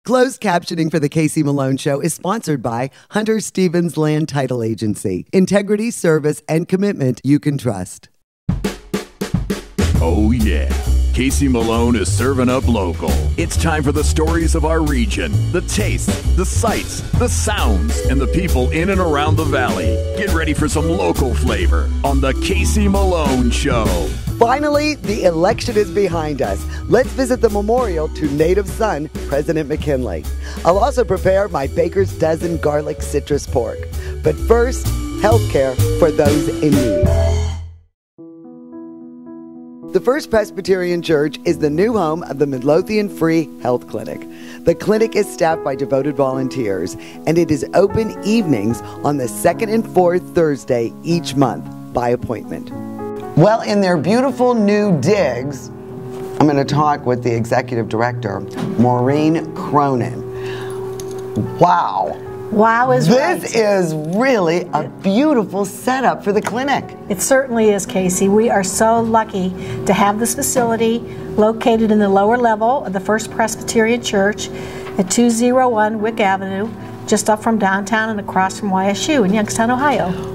Closed captioning for the Casey Malone Show is sponsored by Hunter Stevens Land Title Agency. Integrity, service, and commitment you can trust. Oh yeah, Casey Malone is serving up local. It's time for the stories of our region, the tastes, the sights, the sounds, and the people in and around the valley. Get ready for some local flavor on the Casey Malone Show. Finally, the election is behind us. Let's visit the memorial to native son, President McKinley. I'll also prepare my baker's dozen garlic citrus pork. But first, healthcare for those in need. The First Presbyterian Church is the new home of the Midlothian Free Health Clinic. The clinic is staffed by devoted volunteers, and it is open evenings on the second and fourth Thursday each month by appointment. Well, in their beautiful new digs, I'm going to talk with the executive director, Maureen Cronin. Wow. Wow is right. This is really a beautiful setup for the clinic. It certainly is, Casey. We are so lucky to have this facility located in the lower level of the First Presbyterian Church at 201 Wick Avenue, just up from downtown and across from YSU in Youngstown, Ohio.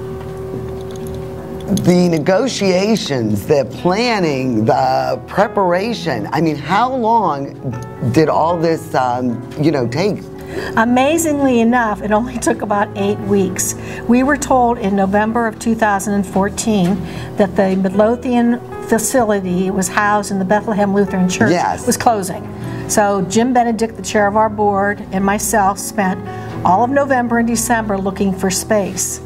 The negotiations, the planning, the preparation, I mean, how long did all this, take? Amazingly enough, it only took about 8 weeks. We were told in November of 2014 that the Midlothian facility was housed in the Bethlehem Lutheran Church was closing. So Jim Benedict, the chair of our board, and myself spent all of November and December looking for space.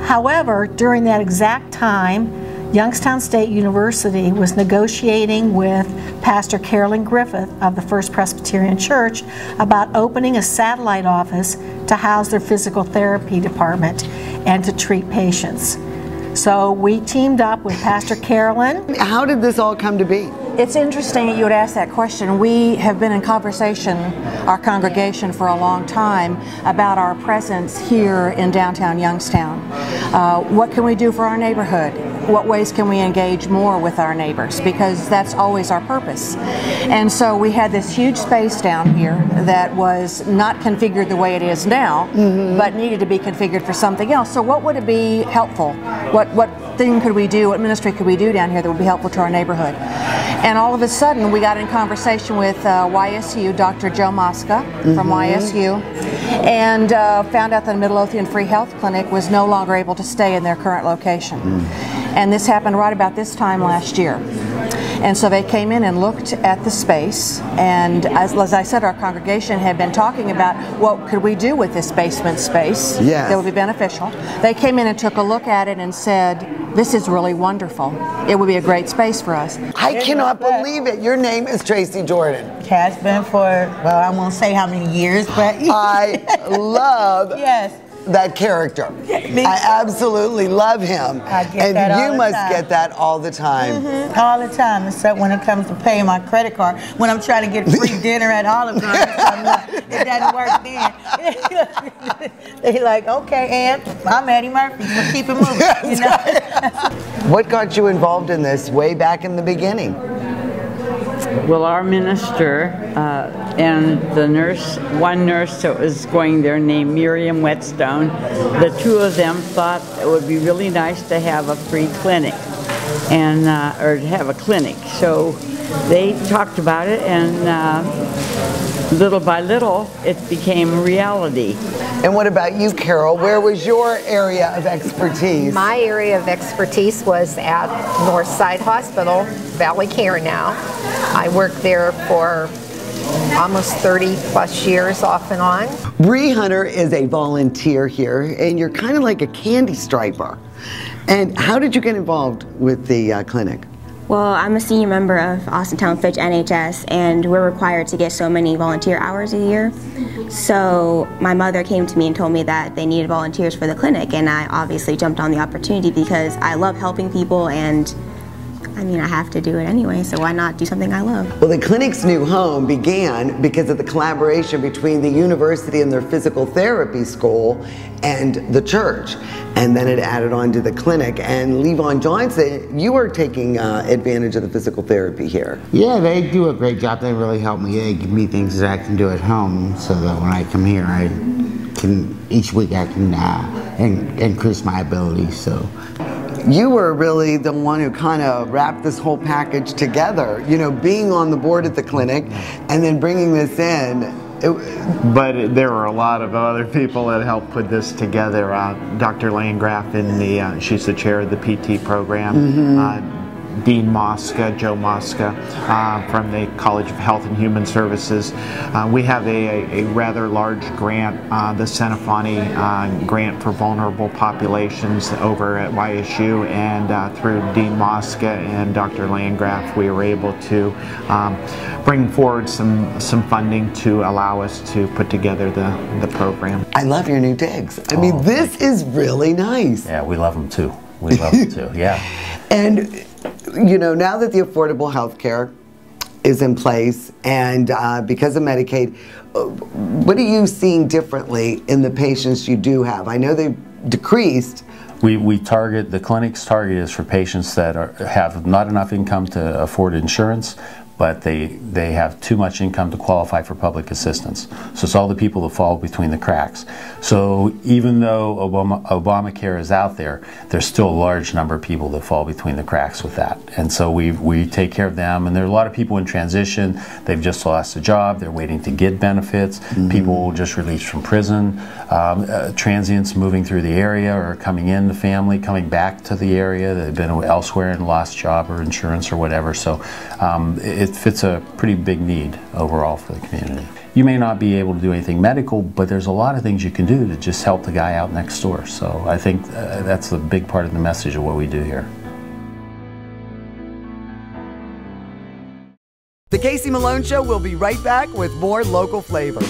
However, during that exact time, Youngstown State University was negotiating with Pastor Carolyn Griffith of the First Presbyterian Church about opening a satellite office to house their physical therapy department and to treat patients. So we teamed up with Pastor Carolyn. How did this all come to be? It's interesting that you would ask that question. We have been in conversation, our congregation, for a long time about our presence here in downtown Youngstown. What can we do for our neighborhood? What ways can we engage more with our neighbors? Because that's always our purpose. And so we had this huge space down here that was not configured the way it is now, but needed to be configured for something else. So what would it be helpful? What thing could we do, what ministry could we do down here that would be helpful to our neighborhood? And all of a sudden, we got in conversation with YSU, Dr. Joe Mosca from YSU, and found out that the Midlothian Free Health Clinic was no longer able to stay in their current location. And this happened right about this time last year. And so they came in and looked at the space, and as I said, our congregation had been talking about what could we do with this basement space that would be beneficial. They came in and took a look at it and said, this is really wonderful. It would be a great space for us. I cannot believe it. Your name is Tracy Jordan. Has been for, well, I won't say how many years, but I love that character. I absolutely love him. I get that all the time. You must get that all the time. All the time, except when it comes to paying my credit card. When I'm trying to get free dinner at Olive Garden, it doesn't work then. They're like, okay, Aunt, I'm Eddie Murphy, so keep it moving. You know? What got you involved in this way back in the beginning? Well, our minister and the nurse, one nurse that was going there named Miriam Whetstone, the two of them thought it would be really nice to have a free clinic and or to have a clinic. So they talked about it, and little by little it became a reality. And what about you, Carol? Where was your area of expertise? My area of expertise was at Northside Hospital, Valley Care now. I worked there for almost 30 plus years off and on. Bree Hunter is a volunteer here, and you're kind of like a candy striper. And how did you get involved with the clinic? Well, I'm a senior member of Austintown Fitch NHS, and we're required to get so many volunteer hours a year. So my mother came to me and told me that they needed volunteers for the clinic, and I obviously jumped on the opportunity because I love helping people, and I mean, I have to do it anyway, so why not do something I love? Well, the clinic's new home began because of the collaboration between the university and their physical therapy school and the church. And then it added on to the clinic. And Levon Johnson, you are taking advantage of the physical therapy here. Yeah, they do a great job. They really help me. They give me things that I can do at home so that when I come here, each week I can increase my abilities. So. You were really the one who kind of wrapped this whole package together, you know, being on the board at the clinic and then bringing this in. But there were a lot of other people that helped put this together. Dr. Landgraf, she's the chair of the PT program. Dean Mosca, Joe Mosca, from the College of Health and Human Services. We have a rather large grant, the Senefani grant for vulnerable populations over at YSU, and through Dean Mosca and Dr. Landgraf, we were able to bring forward some funding to allow us to put together the program. I love your new digs. I mean, this is really nice. Yeah, we love them too. We love them too, yeah. And you know, now that the affordable health care is in place and because of Medicaid, what are you seeing differently in the patients you do have? I know they've decreased. We target, the clinic's target is for patients that have not enough income to afford insurance, but they have too much income to qualify for public assistance. So it's all the people that fall between the cracks. So even though Obamacare is out there, there's still a large number of people that fall between the cracks with that. And so we take care of them, and there are a lot of people in transition. They've just lost a job, they're waiting to get benefits, people just released from prison, transients moving through the area or coming in the family, coming back to the area, they've been elsewhere and lost job or insurance or whatever. So it fits a pretty big need overall for the community. You may not be able to do anything medical, but there's a lot of things you can do to just help the guy out next door. So I think that's a big part of the message of what we do here. The Casey Malone Show will be right back with more local flavor.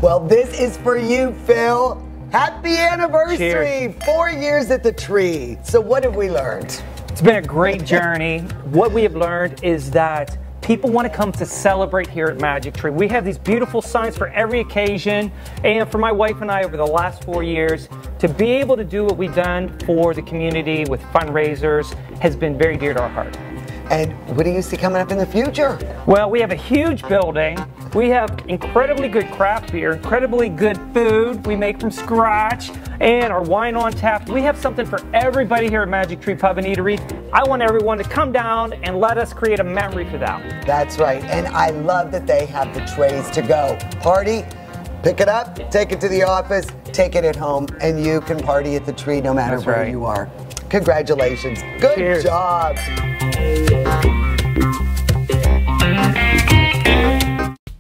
Well, this is for you, Phil. Happy anniversary! Cheers. 4 years at the tree. So what have we learned? It's been a great journey. What we have learned is that people want to come to celebrate here at Magic Tree. We have these beautiful signs for every occasion, and for my wife and I over the last 4 years, to be able to do what we've done for the community with fundraisers has been very dear to our heart. And what do you see coming up in the future? Well, we have a huge building. We have incredibly good craft beer, incredibly good food we make from scratch, and our wine on tap. We have something for everybody here at Magic Tree Pub and Eatery. I want everyone to come down and let us create a memory for them. That's right, and I love that they have the trays to go. Party, pick it up, take it to the office, take it at home, and you can party at the tree no matter where you are. Congratulations. Good job.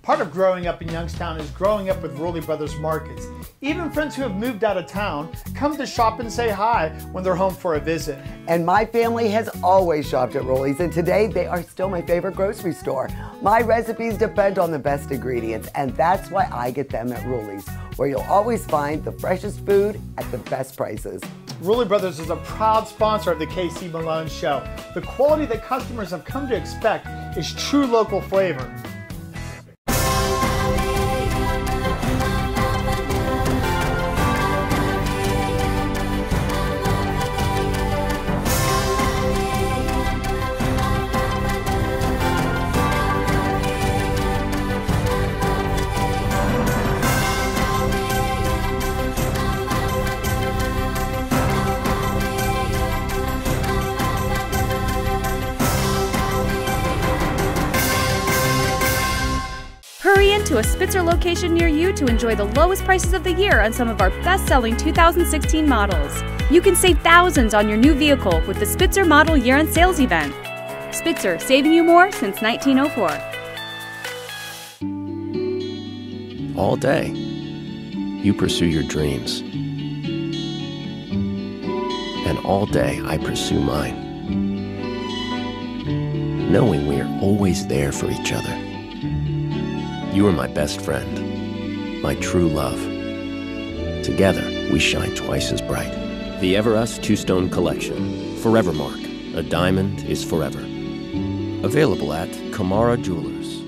Part of growing up in Youngstown is growing up with Rowley Brothers Markets. Even friends who have moved out of town come to shop and say hi when they're home for a visit. And my family has always shopped at Rowley's, and today they are still my favorite grocery store. My recipes depend on the best ingredients, and that's why I get them at Rowley's, where you'll always find the freshest food at the best prices. Rowley Brothers is a proud sponsor of the KC Malone Show. The quality that customers have come to expect is true local flavor. Hurry into a Spitzer location near you to enjoy the lowest prices of the year on some of our best-selling 2016 models. You can save thousands on your new vehicle with the Spitzer Model Year-End Sales Event. Spitzer, saving you more since 1904. All day, you pursue your dreams. And all day, I pursue mine. Knowing we are always there for each other. You are my best friend, my true love. Together, we shine twice as bright. The Ever Us Two-Stone Collection. Forevermark. A diamond is forever. Available at Kamara Jewelers.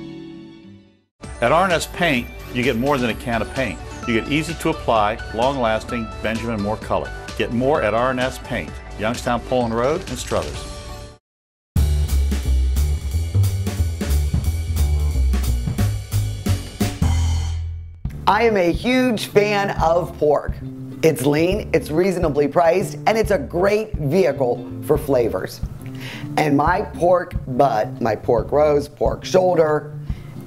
At R&S Paint, you get more than a can of paint. You get easy to apply, long-lasting Benjamin Moore color. Get more at R&S Paint, Youngstown, Poland Road, and Struthers. I am a huge fan of pork. It's lean, it's reasonably priced, and it's a great vehicle for flavors. And my pork butt, my pork roast, pork shoulder,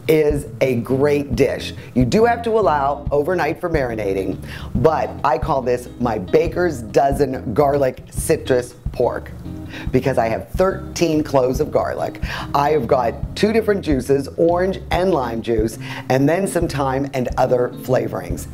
is a great dish. You do have to allow overnight for marinating, but I call this my Baker's Dozen Garlic Citrus Pork because I have 13 cloves of garlic. I have got 2 different juices, orange and lime juice, and then some thyme and other flavorings.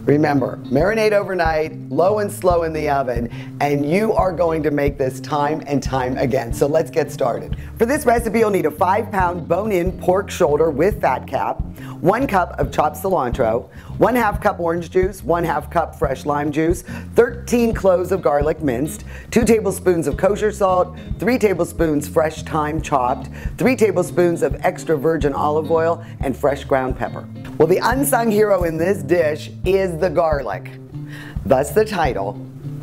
Remember, marinate overnight, low and slow in the oven, and you are going to make this time and time again. So let's get started. For this recipe, you'll need a 5-pound bone-in pork shoulder with fat cap, 1 cup of chopped cilantro, 1/2 cup orange juice, 1/2 cup fresh lime juice, 13 cloves of garlic minced, 2 tablespoons of kosher salt, 3 tablespoons fresh thyme chopped, 3 tablespoons of extra virgin olive oil, and fresh ground pepper. Well, the unsung hero in this dish is the garlic. Thus the title,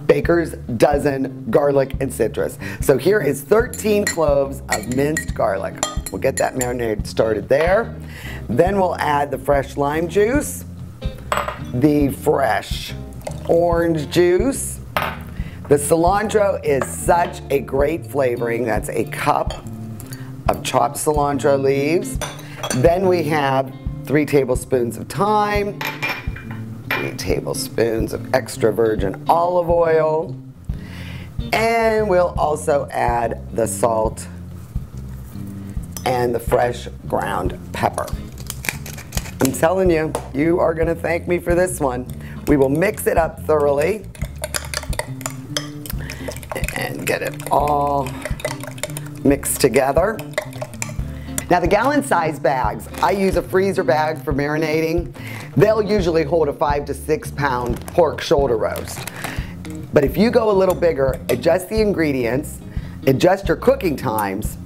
Baker's Dozen Garlic and Citrus. So here is 13 cloves of minced garlic. We'll get that marinade started there. Then we'll add the fresh lime juice, the fresh orange juice. The cilantro is such a great flavoring. That's a cup of chopped cilantro leaves. Then we have 3 tablespoons of thyme, 3 tablespoons of extra virgin olive oil, and we'll also add the salt and the fresh ground pepper. I'm telling you, you are going to thank me for this one. We will mix it up thoroughly and get it all mixed together. Now the gallon size bags, I use a freezer bag for marinating. They'll usually hold a 5 to 6 pound pork shoulder roast. But if you go a little bigger, adjust the ingredients, adjust your cooking times,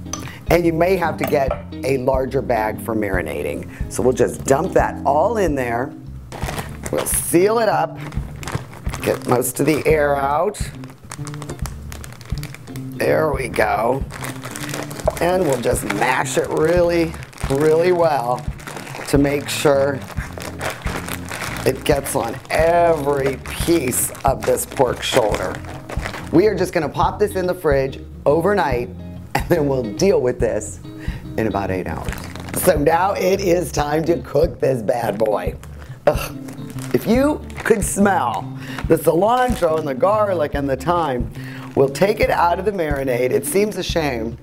and you may have to get a larger bag for marinating. So we'll just dump that all in there. We'll seal it up, get most of the air out. There we go. And we'll just mash it really, really well to make sure it gets on every piece of this pork shoulder. We are just going to pop this in the fridge overnight, and then we'll deal with this in about 8 hours. So now it is time to cook this bad boy. Ugh. If you could smell the cilantro and the garlic and the thyme, we'll take it out of the marinade. It seems a shame,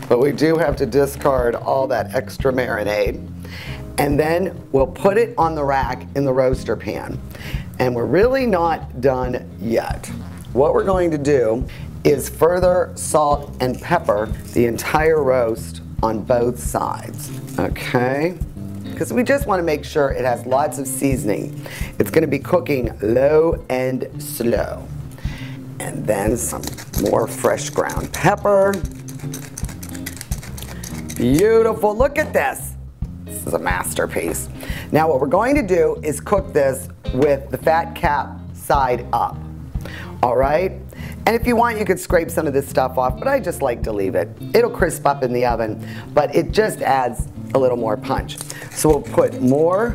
but we do have to discard all that extra marinade. And then we'll put it on the rack in the roaster pan. And we're really not done yet. What we're going to do is further salt and pepper the entire roast on both sides, okay? Because we just want to make sure it has lots of seasoning. It's going to be cooking low and slow. And then some more fresh ground pepper. Beautiful, look at this. This is a masterpiece. Now what we're going to do is cook this with the fat cap side up, all right? And if you want, you could scrape some of this stuff off, but I just like to leave it. It'll crisp up in the oven, but it just adds a little more punch. So we'll put more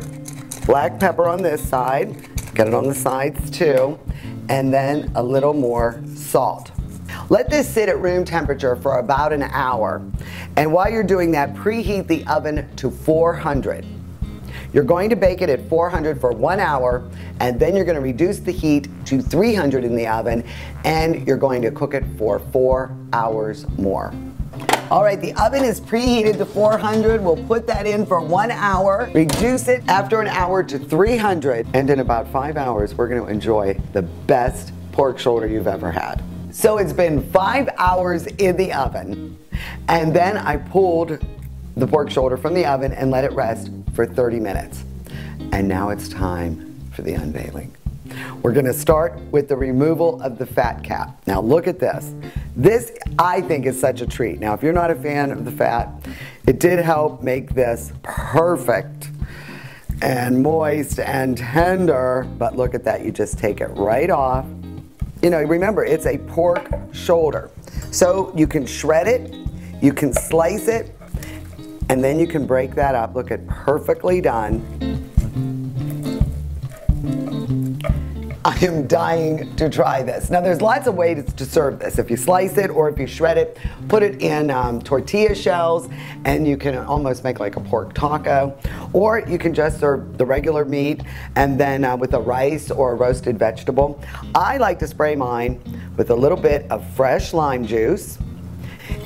black pepper on this side, get it on the sides too, and then a little more salt. Let this sit at room temperature for about an hour. And while you're doing that, preheat the oven to 400. You're going to bake it at 400 for 1 hour, and then you're going to reduce the heat to 300 in the oven, and you're going to cook it for 4 hours more. All right, the oven is preheated to 400. We'll put that in for 1 hour, reduce it after an hour to 300, and in about 5 hours, we're going to enjoy the best pork shoulder you've ever had. So it's been 5 hours in the oven, and then I pulled the pork shoulder from the oven and let it rest for 30 minutes. And now it's time for the unveiling. We're going to start with the removal of the fat cap. Now look at this. This, I think, is such a treat. Now if you're not a fan of the fat, it did help make this perfect and moist and tender, but look at that, you just take it right off. You know, remember, it's a pork shoulder. So you can shred it, you can slice it, and then you can break that up. Look at, perfectly done. I am dying to try this. Now there's lots of ways to serve this. If you slice it or if you shred it, put it in tortilla shells and you can almost make like a pork taco. Or you can just serve the regular meat and then with a rice or a roasted vegetable. I like to spray mine with a little bit of fresh lime juice.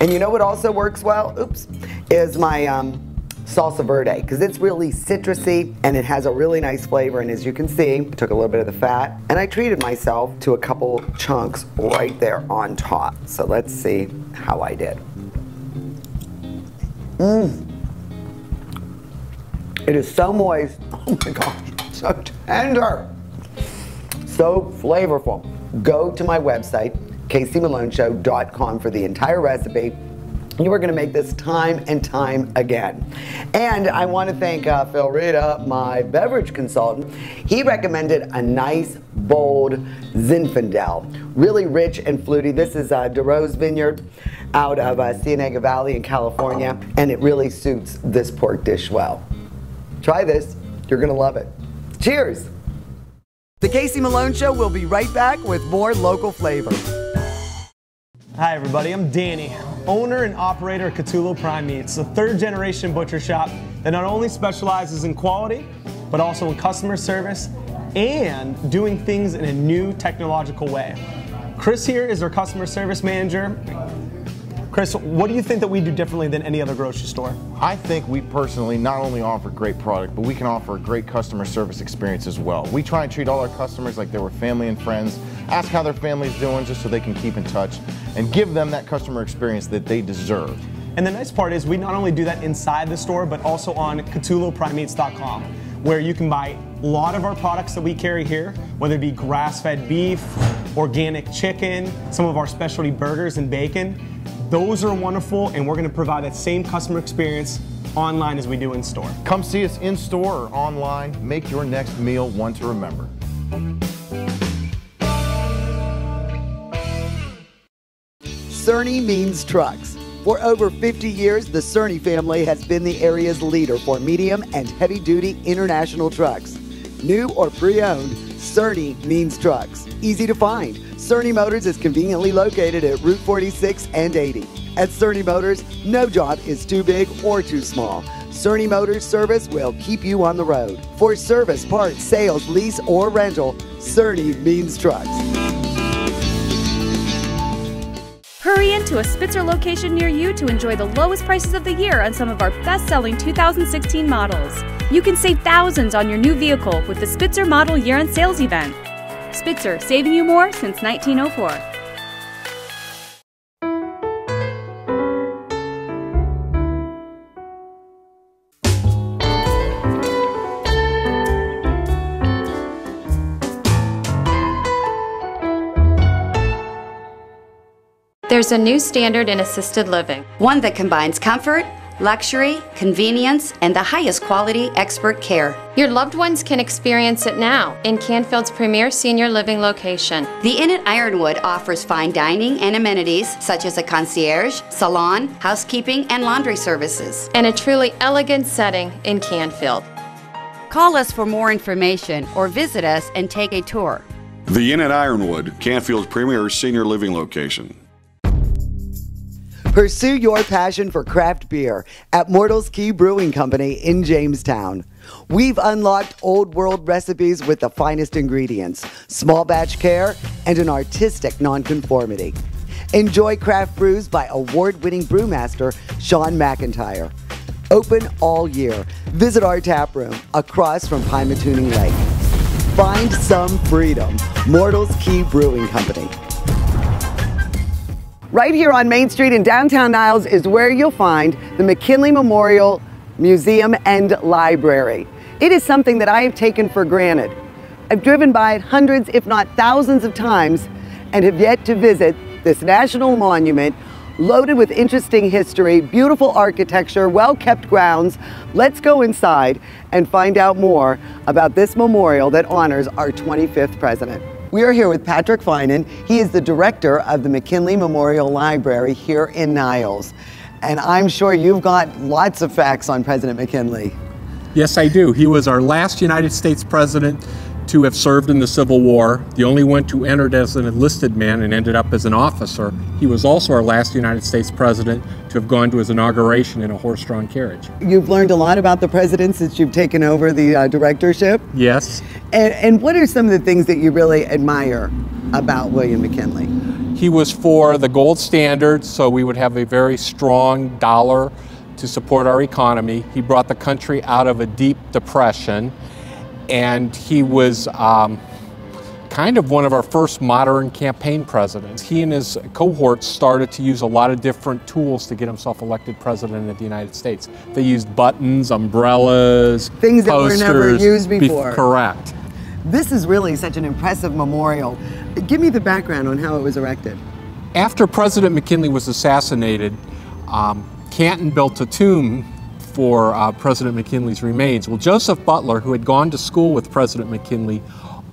And you know what also works well, oops, is my salsa verde, because it's really citrusy and it has a really nice flavor. And as you can see, I took a little bit of the fat and I treated myself to a couple chunks right there on top. So let's see how I did. It is so moist. Oh my gosh, so tender, so flavorful. Go to my website, CaseyMaloneShow.com, for the entire recipe. You are going to make this time and time again. And I want to thank Phil Rita, my beverage consultant. He recommended a nice, bold Zinfandel. Really rich and fruity. This is DeRose Vineyard out of Cienega Valley in California. And it really suits this pork dish well. Try this. You're going to love it. Cheers. The Casey Malone Show will be right back with more local flavor. Hi everybody, I'm Danny, owner and operator of Cthulhu Prime Meats, a third-generation butcher shop that not only specializes in quality, but also in customer service and doing things in a new technological way. Chris here is our customer service manager. Chris, what do you think that we do differently than any other grocery store? I think we personally not only offer great product, but we can offer a great customer service experience as well. We try and treat all our customers like they were family and friends, ask how their family's doing just so they can keep in touch, and give them that customer experience that they deserve. And the nice part is we not only do that inside the store, but also on CthulhuPrimeMeats.com, where you can buy a lot of our products that we carry here, whether it be grass-fed beef, organic chicken, some of our specialty burgers and bacon. Those are wonderful, and we're going to provide that same customer experience online as we do in store. Come see us in store or online. Make your next meal one to remember. Cerny means trucks. For over 50 years, the Cerny family has been the area's leader for medium and heavy-duty international trucks. New or pre-owned, Cerny means trucks. Easy to find. Cerny Motors is conveniently located at Route 46 and 80. At Cerny Motors, no job is too big or too small. Cerny Motors service will keep you on the road. For service, parts, sales, lease, or rental, Cerny means trucks. Hurry into a Spitzer location near you to enjoy the lowest prices of the year on some of our best-selling 2016 models. You can save thousands on your new vehicle with the Spitzer Model Year-End Sales Event. Spitzer, saving you more since 1904. There's a new standard in assisted living. One that combines comfort, luxury, convenience, and the highest quality expert care. Your loved ones can experience it now in Canfield's premier senior living location. The Inn at Ironwood offers fine dining and amenities such as a concierge, salon, housekeeping, and laundry services. And a truly elegant setting in Canfield. Call us for more information or visit us and take a tour. The Inn at Ironwood, Canfield's premier senior living location. Pursue your passion for craft beer at Mortals Key Brewing Company in Jamestown. We've unlocked old world recipes with the finest ingredients, small batch care, and an artistic nonconformity. Enjoy craft brews by award-winning brewmaster Sean McIntyre. Open all year. Visit our tap room across from Pymatuning Lake. Find some freedom. Mortals Key Brewing Company. Right here on Main Street in downtown Niles is where you'll find the McKinley Memorial Museum and Library. It is something that I have taken for granted. I've driven by it hundreds, if not thousands of times, and have yet to visit this national monument loaded with interesting history, beautiful architecture, well-kept grounds. Let's go inside and find out more about this memorial that honors our 25th president. We are here with Patrick Finan. He is the director of the McKinley Memorial Library here in Niles. And I'm sure you've got lots of facts on President McKinley. Yes, I do. He was our last United States president to have served in the Civil War, the only one to enter as an enlisted man and ended up as an officer. He was also our last United States president to have gone to his inauguration in a horse-drawn carriage. You've learned a lot about the president since you've taken over the directorship. Yes. And what are some of the things that you really admire about William McKinley? He was for the gold standard, so we would have a very strong dollar to support our economy. He brought the country out of a deep depression, and he was kind of one of our first modern campaign presidents. He and his cohorts started to use a lot of different tools to get himself elected president of the United States. They used buttons, umbrellas, things that posters, were never used before. Correct. This is really such an impressive memorial. Give me the background on how it was erected. After President McKinley was assassinated, Canton built a tomb for President McKinley's remains. Well, Joseph Butler, who had gone to school with President McKinley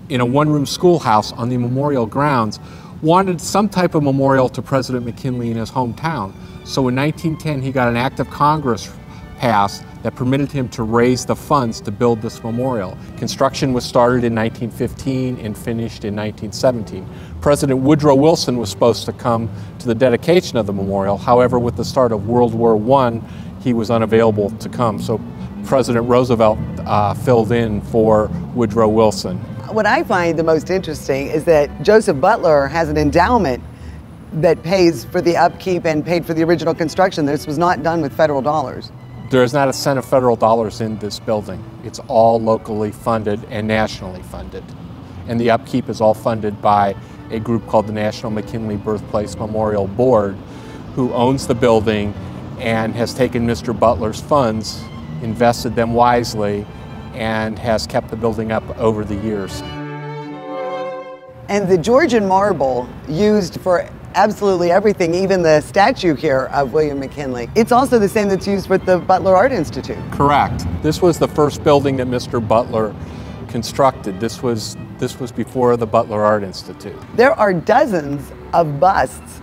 in a one-room schoolhouse on the memorial grounds, wanted some type of memorial to President McKinley in his hometown. So in 1910, he got an act of Congress passed that permitted him to raise the funds to build this memorial. Construction was started in 1915 and finished in 1917. President Woodrow Wilson was supposed to come to the dedication of the memorial. However, with the start of World War I, he was unavailable to come. So President Roosevelt filled in for Woodrow Wilson. What I find the most interesting is that Joseph Butler has an endowment that pays for the upkeep and paid for the original construction. This was not done with federal dollars. There is not a cent of federal dollars in this building. It's all locally funded and nationally funded. And the upkeep is all funded by a group called the National McKinley Birthplace Memorial Board, who owns the building and has taken Mr. Butler's funds, invested them wisely, and has kept the building up over the years. And the Georgian marble used for absolutely everything, even the statue here of William McKinley. It's also the same that's used with the Butler Art Institute. Correct. This was the first building that Mr. Butler constructed. This was before the Butler Art Institute. There are dozens of busts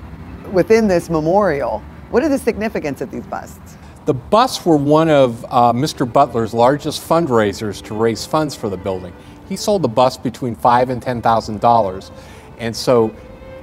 within this memorial. What are the significance of these busts? The busts were one of Mr. Butler's largest fundraisers to raise funds for the building. He sold the bust between $5,000 and $10,000, and so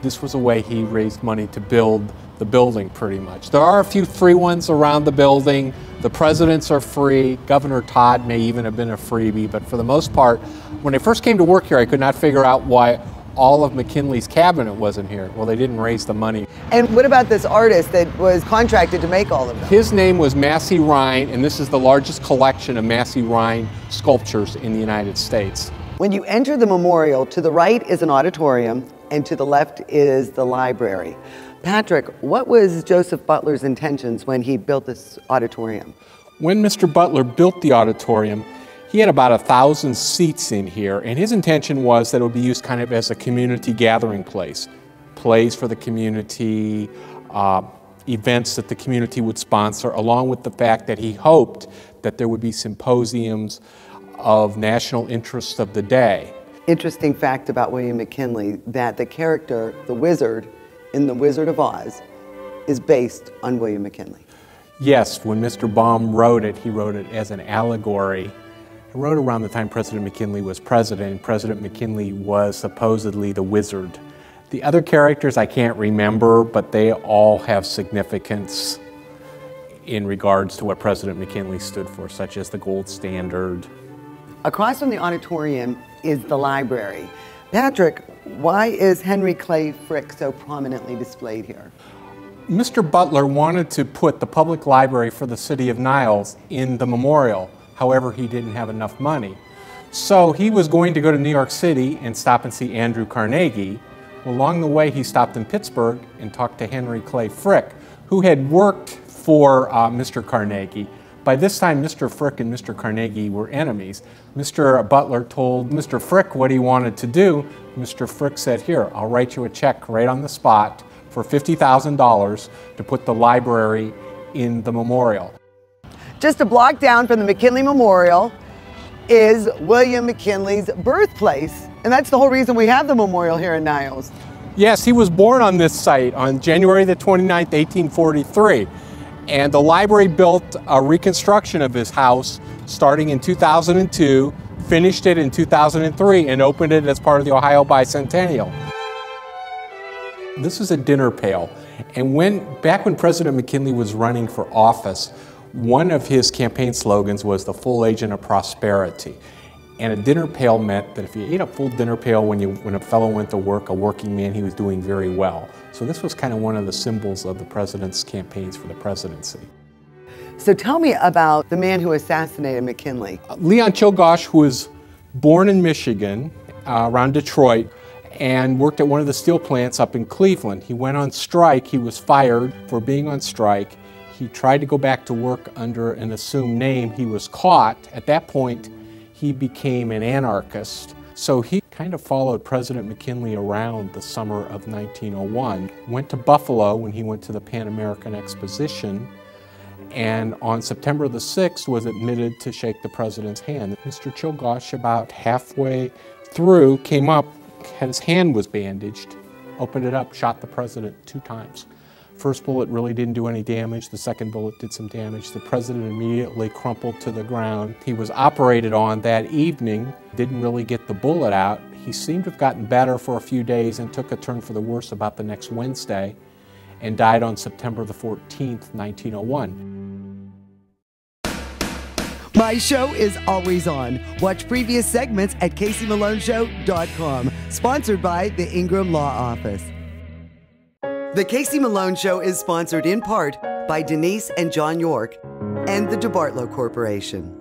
this was a way he raised money to build the building pretty much. There are a few free ones around the building. The presidents are free. Governor Todd may even have been a freebie, but for the most part, when I first came to work here, I could not figure out why all of McKinley's cabinet wasn't here. Well, they didn't raise the money. And what about this artist that was contracted to make all of them? His name was Massey Rhine, and this is the largest collection of Massey Rhine sculptures in the United States. When you enter the memorial, to the right is an auditorium, and to the left is the library. Patrick, what was Joseph Butler's intentions when he built this auditorium? When Mr. Butler built the auditorium, he had about 1,000 seats in here, and his intention was that it would be used kind of as a community gathering place. Plays for the community, events that the community would sponsor, along with the fact that he hoped that there would be symposiums of national interest of the day. Interesting fact about William McKinley, that the character, the wizard, in The Wizard of Oz, is based on William McKinley. Yes, when Mr. Baum wrote it, he wrote it as an allegory. He wrote around the time President McKinley was president, and President McKinley was supposedly the wizard. The other characters I can't remember, but they all have significance in regards to what President McKinley stood for, such as the gold standard. Across from the auditorium is the library. Patrick, why is Henry Clay Frick so prominently displayed here? Mr. Butler wanted to put the public library for the city of Niles in the memorial. However, he didn't have enough money. So he was going to go to New York City and stop and see Andrew Carnegie. Along the way, he stopped in Pittsburgh and talked to Henry Clay Frick, who had worked for Mr. Carnegie, By this time, Mr. Frick and Mr. Carnegie were enemies. Mr. Butler told Mr. Frick what he wanted to do. Mr. Frick said, "Here, I'll write you a check right on the spot for $50,000 to put the library in the memorial." Just a block down from the McKinley Memorial is William McKinley's birthplace, and that's the whole reason we have the memorial here in Niles. Yes, he was born on this site on January the 29th, 1843. And the library built a reconstruction of his house starting in 2002, finished it in 2003, and opened it as part of the Ohio Bicentennial. This is a dinner pail. And back when President McKinley was running for office, one of his campaign slogans was the full agent of prosperity. And a dinner pail meant that if you ate a full dinner pail when a fellow went to work, a working man, he was doing very well. So this was kind of one of the symbols of the president's campaigns for the presidency. So tell me about the man who assassinated McKinley. Leon Czolgosz, who was born in Michigan, around Detroit, and worked at one of the steel plants up in Cleveland. He went on strike. He was fired for being on strike. He tried to go back to work under an assumed name. He was caught. At that point, he became an anarchist. So he kind of followed President McKinley around the summer of 1901. Went to Buffalo when he went to the Pan American Exposition, and on September the 6th was admitted to shake the president's hand. Mr. Czolgosz, about halfway through, came up, had his hand was bandaged, opened it up, shot the president 2 times. First bullet really didn't do any damage. The second bullet did some damage. The president immediately crumpled to the ground. He was operated on that evening, didn't really get the bullet out. He seemed to have gotten better for a few days and took a turn for the worse about the next Wednesday and died on September the 14th, 1901. My show is always on. Watch previous segments at CaseyMaloneShow.com. Sponsored by the Ingram Law Office. The Casey Malone Show is sponsored in part by Denise and John York and the DeBartolo Corporation.